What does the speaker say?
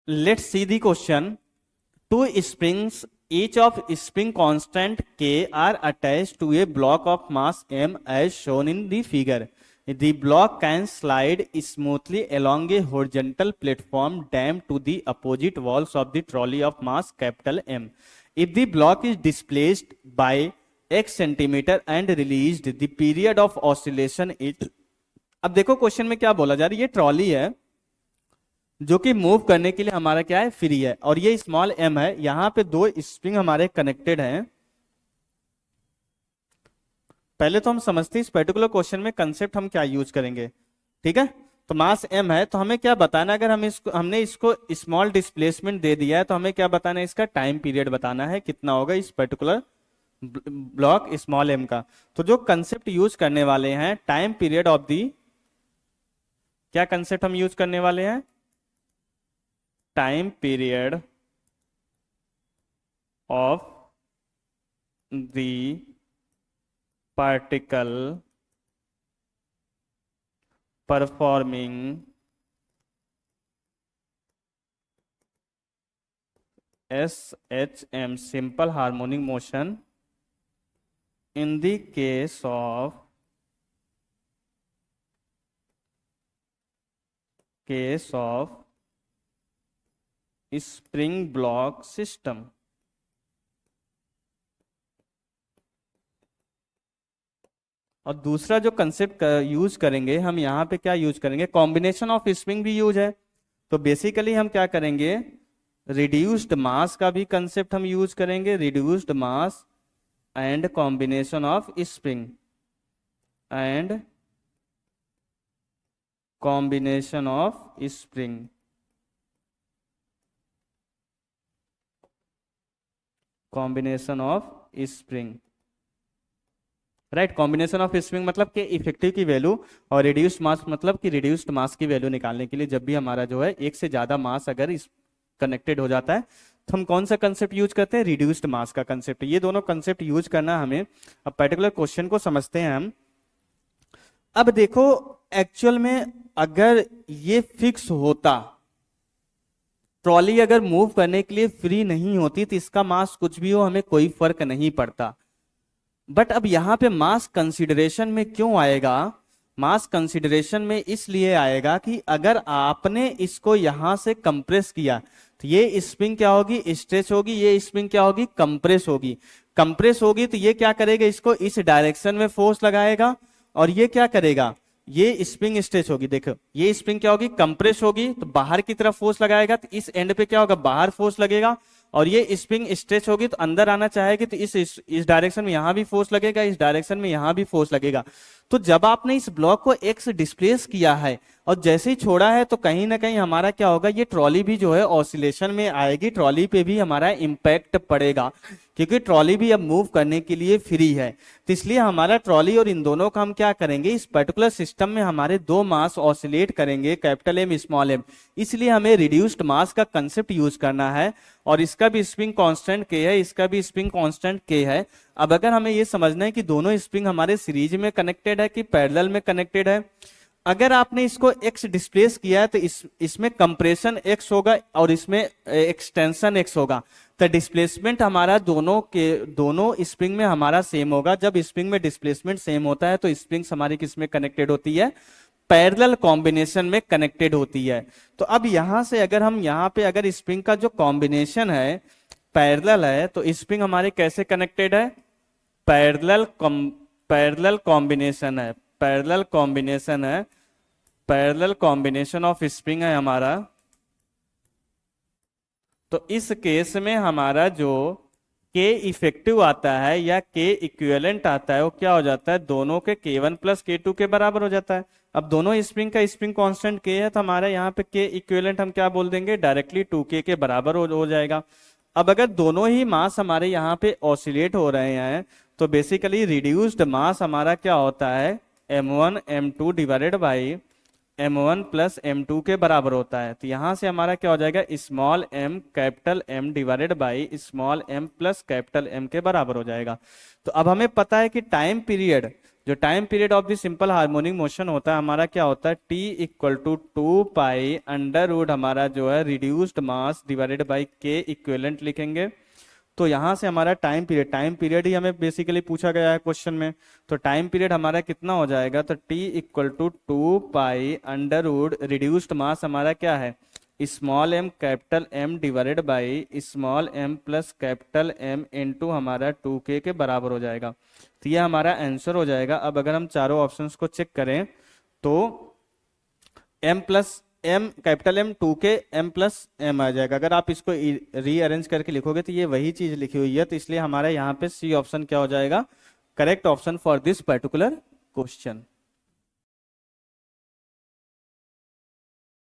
Let's see the question. Two springs, each of spring constant K, are attached to a block of mass M as shown in the figure. The block can slide smoothly along a horizontal platform damped to the opposite walls of the trolley of mass capital M. If the block is displaced by x centimeter and released, the period of oscillation is। अब देखो question में क्या बोला जा रहा है, ये trolley है जो कि मूव करने के लिए हमारा क्या है, फ्री है, और ये स्मॉल एम है। यहां पे दो स्प्रिंग हमारे कनेक्टेड हैं। पहले तो हम समझते हैं इस पर्टिकुलर क्वेश्चन में कंसेप्ट हम क्या यूज करेंगे। ठीक है, तो मास एम है तो हमें क्या बताना है, अगर हमने इसको स्मॉल डिस्प्लेसमेंट दे दिया है तो हमें क्या बताना है, इसका टाइम पीरियड बताना है कितना होगा इस पर्टिकुलर ब्लॉक स्मॉल एम का। तो जो कंसेप्ट यूज करने वाले हैं, टाइम पीरियड ऑफ दी, क्या कंसेप्ट हम यूज करने वाले हैं, time period of the particle performing SHM simple harmonic motion in the case of spring block system। और दूसरा जो कंसेप्ट यूज करेंगे हम यहाँ पे, क्या यूज करेंगे, कॉम्बिनेशन ऑफ स्प्रिंग भी यूज है। तो बेसिकली हम क्या करेंगे, रिड्यूस्ड मास का भी कंसेप्ट हम यूज करेंगे, reduced mass and combination of spring and combination of spring. Combination of spring, right. Combination of spring मतलब कि इफेक्टिव की वैल्यू, और रिड्यूस्ड मास मतलब कि रिड्यूस्ड मास की वैल्यू निकालने के लिए जब भी हमारा जो है एक से ज्यादा मास अगर इस कनेक्टेड हो जाता है तो हम कौन सा कंसेप्ट यूज करते हैं, रिड्यूस्ड मास का कंसेप्ट। ये दोनों कंसेप्ट यूज करना हमें। अब पर्टिकुलर क्वेश्चन को समझते हैं हम। अब देखो एक्चुअल में अगर ये फिक्स होता, ट्रॉली अगर मूव करने के लिए फ्री नहीं होती तो इसका मास कुछ भी हो हमें कोई फर्क नहीं पड़ता। बट अब यहां पे मास कंसीडरेशन में क्यों आएगा, मास कंसीडरेशन में इसलिए आएगा कि अगर आपने इसको यहां से कंप्रेस किया तो ये स्प्रिंग क्या होगी, स्ट्रेच होगी, ये स्प्रिंग क्या होगी, कंप्रेस होगी। कंप्रेस होगी तो ये क्या करेगा, इसको इस डायरेक्शन में फोर्स लगाएगा, और ये क्या करेगा, ये स्प्रिंग स्ट्रेच होगी। देखो ये स्प्रिंग क्या होगी, कंप्रेस होगी, तो बाहर की तरफ फोर्स लगाएगा तो इस एंड पे क्या होगा, बाहर फोर्स लगेगा, और ये स्प्रिंग स्ट्रेच होगी तो अंदर आना चाहेगी तो इस डायरेक्शन में यहां भी फोर्स लगेगा, इस डायरेक्शन में यहां भी फोर्स लगेगा। तो जब आपने इस ब्लॉक को एक्स डिस्प्लेस किया है और जैसे ही छोड़ा है तो कहीं ना कहीं हमारा क्या होगा, ये ट्रॉली भी जो है ऑसिलेशन में आएगी, ट्रॉली पे भी हमारा इंपैक्ट पड़ेगा, क्योंकि ट्रॉली भी अब मूव करने के लिए फ्री है। तो इसलिए हमारा ट्रॉली और इन दोनों का हम क्या करेंगे, इस पर्टिकुलर सिस्टम में हमारे दो मास ऑसिलेट करेंगे, कैपिटल एम स्मॉल एम। इसलिए हमें रिड्यूस्ड मास का कंसेप्ट यूज करना है, और इसका भी स्प्रिंग कांस्टेंट के है, इसका भी स्प्रिंग कांस्टेंट के है। अब अगर हमें ये समझना है कि दोनों स्प्रिंग हमारे सीरीज में कनेक्टेड है कि पैरेलल में कनेक्टेड है, अगर आपने इसको x डिस्प्लेस किया है तो इसमें कंप्रेशन x होगा और इसमें एक्सटेंशन x होगा। तो डिस्प्लेसमेंट हमारा दोनों स्प्रिंग में हमारा सेम होगा। जब स्प्रिंग में डिस्प्लेसमेंट सेम होता है तो स्प्रिंग्स हमारी किस में कनेक्टेड होती है, पैरेलल कॉम्बिनेशन में कनेक्टेड होती है। तो अब यहां से अगर हम यहाँ पे अगर स्प्रिंग का जो कॉम्बिनेशन है पैरेलल है तो स्प्रिंग हमारे कैसे कनेक्टेड है, पैरेलल कॉम्बिनेशन है, पैरेलल कॉम्बिनेशन है, पैरेलल कॉम्बिनेशन ऑफ स्प्रिंग है हमारा। तो इस केस में हमारा जो के इफेक्टिव आता है या के इक्विवेलेंट आता है वो क्या हो जाता है, दोनों के K1 प्लस K2 के बराबर हो जाता है। अब दोनों स्प्रिंग का स्प्रिंग कांस्टेंट K है तो हमारे यहाँ पे के इक्विवेलेंट हम क्या बोल देंगे, डायरेक्टली 2K के बराबर हो जाएगा। अब अगर दोनों ही मास हमारे यहाँ पे ऑसिलेट हो रहे हैं तो बेसिकली रिड्यूस्ड मास हमारा क्या होता है, M1 M2 divided by M1 plus M2 के बराबर होता है। तो यहां से हमारा क्या हो जाएगा, small m capital M divided by small m plus capital M के बराबर हो जाएगा। तो अब हमें पता है कि टाइम पीरियड जो time period of the simple harmonic motion होता है हमारा क्या होता है, t equal to 2 pi under root हमारा जो है reduced mass divided by k equivalent लिखेंगे। तो यहाँ से हमारा टाइम पीरियड ही हमें बेसिकली पूछा गया है क्वेश्चन में। तो टाइम पीरियड हमारा कितना हो जाएगा, तो t equal to 2 pi under root reduced mass हमारा क्या है, small m capital M divided by small m plus capital M into हमारा 2k के बराबर हो जाएगा। तो ये हमारा आंसर हो जाएगा। अब अगर हम चारों ऑप्शंस को चेक करें तो m plus m capital M 2k m plus m आ जाएगा। अगर आप इसको रीअरेंज करके लिखोगे तो ये वही चीज लिखी हुई है, तो इसलिए हमारे यहाँ पे सी ऑप्शन क्या हो जाएगा, correct option for this particular question.